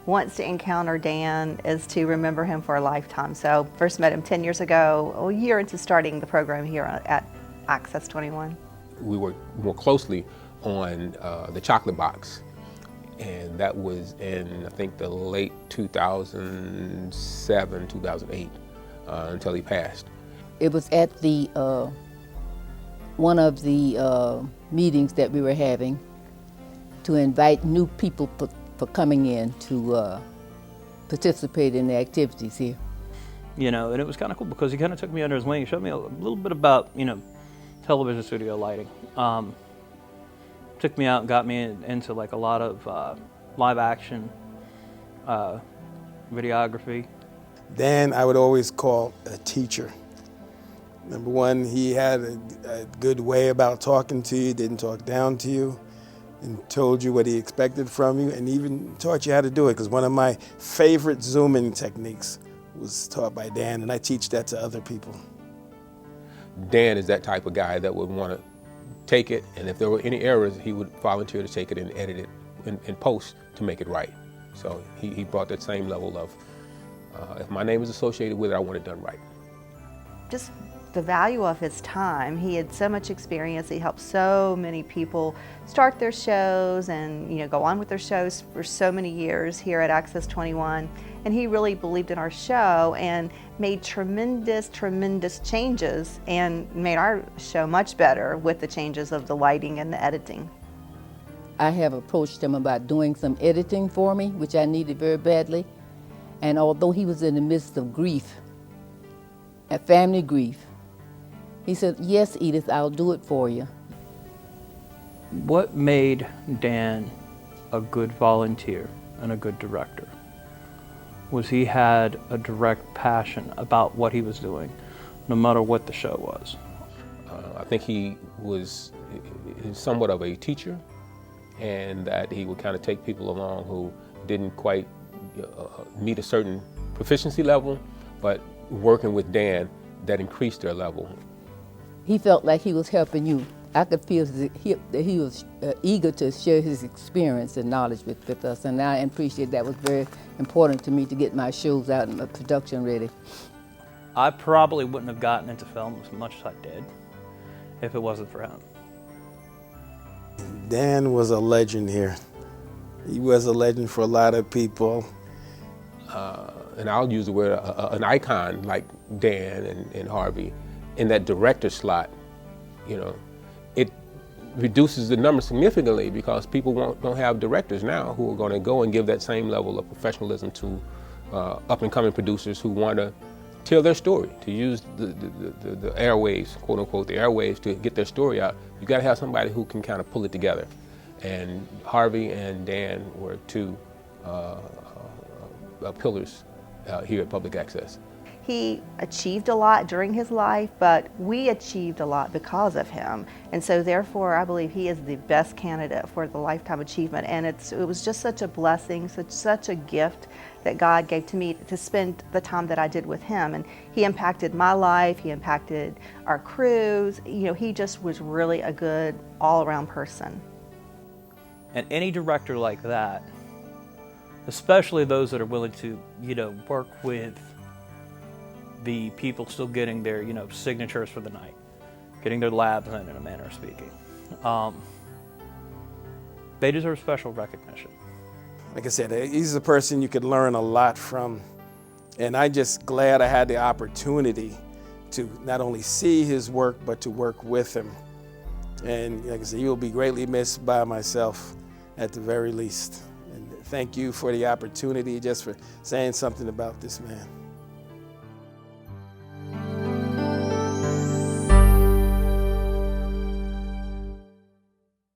wants to encounter Dan is to remember him for a lifetime. So first met him 10 years ago, a year into starting the program here at Access 21. We worked more closely on the chocolate box, and that was in, I think, the late 2007, 2008, until he passed. It was at the one of the meetings that we were having to invite new people for coming in to participate in the activities here. You know, and it was kind of cool because he kind of took me under his wing. He showed me a little bit about, you know, television studio lighting. Took me out and got me into like a lot of live action videography. Dan, I would always call a teacher. Number one, he had a good way about talking to you, didn't talk down to you, and told you what he expected from you, and even taught you how to do it, because one of my favorite zooming techniques was taught by Dan, and I teach that to other people. Dan is that type of guy that would want to take it, and if there were any errors, he would volunteer to take it and edit it in post to make it right. So he brought that same level of, if my name is associated with it, I want it done right. Just the value of his time. He had so much experience. He helped so many people start their shows and, you know, go on with their shows for so many years here at Access 21. And he really believed in our show and made tremendous changes and made our show much better with the changes of the lighting and the editing. I have approached him about doing some editing for me, which I needed very badly. And although he was in the midst of grief, a family grief, he said, "Yes, Edith, I'll do it for you." What made Dan a good volunteer and a good director was he had a direct passion about what he was doing, no matter what the show was. I think he was somewhat of a teacher, and that he would kind of take people along who didn't quite meet a certain proficiency level, but working with Dan, that increased their level. He felt like he was helping you. I could feel that he was eager to share his experience and knowledge with us, and I appreciate that was very important to me to get my shows out and my production ready. I probably wouldn't have gotten into film as much as I did if it wasn't for him. Dan was a legend here. He was a legend for a lot of people. And I'll use the word, an icon like Dan and Harvey in that director slot, you know, it reduces the number significantly because people don't have directors now who are going to go and give that same level of professionalism to up-and-coming producers who want to tell their story, to use the airwaves, quote unquote, the airwaves to get their story out. You got to have somebody who can kind of pull it together. And Harvey and Dan were two pillars here at Public Access. He achieved a lot during his life, but we achieved a lot because of him. And so therefore, I believe he is the best candidate for the Lifetime Achievement. And it was just such a blessing, such a gift that God gave to me to spend the time that I did with him. And he impacted my life, he impacted our crews. You know, he just was really a good all-around person. And any director like that, especially those that are willing to, you know, work with the people still getting their, you know, signatures for the night, getting their labs in a manner of speaking. They deserve special recognition. Like I said, he's a person you could learn a lot from. And I'm just glad I had the opportunity to not only see his work, but to work with him. And like I said, he will be greatly missed by myself at the very least. And thank you for the opportunity, just for saying something about this man.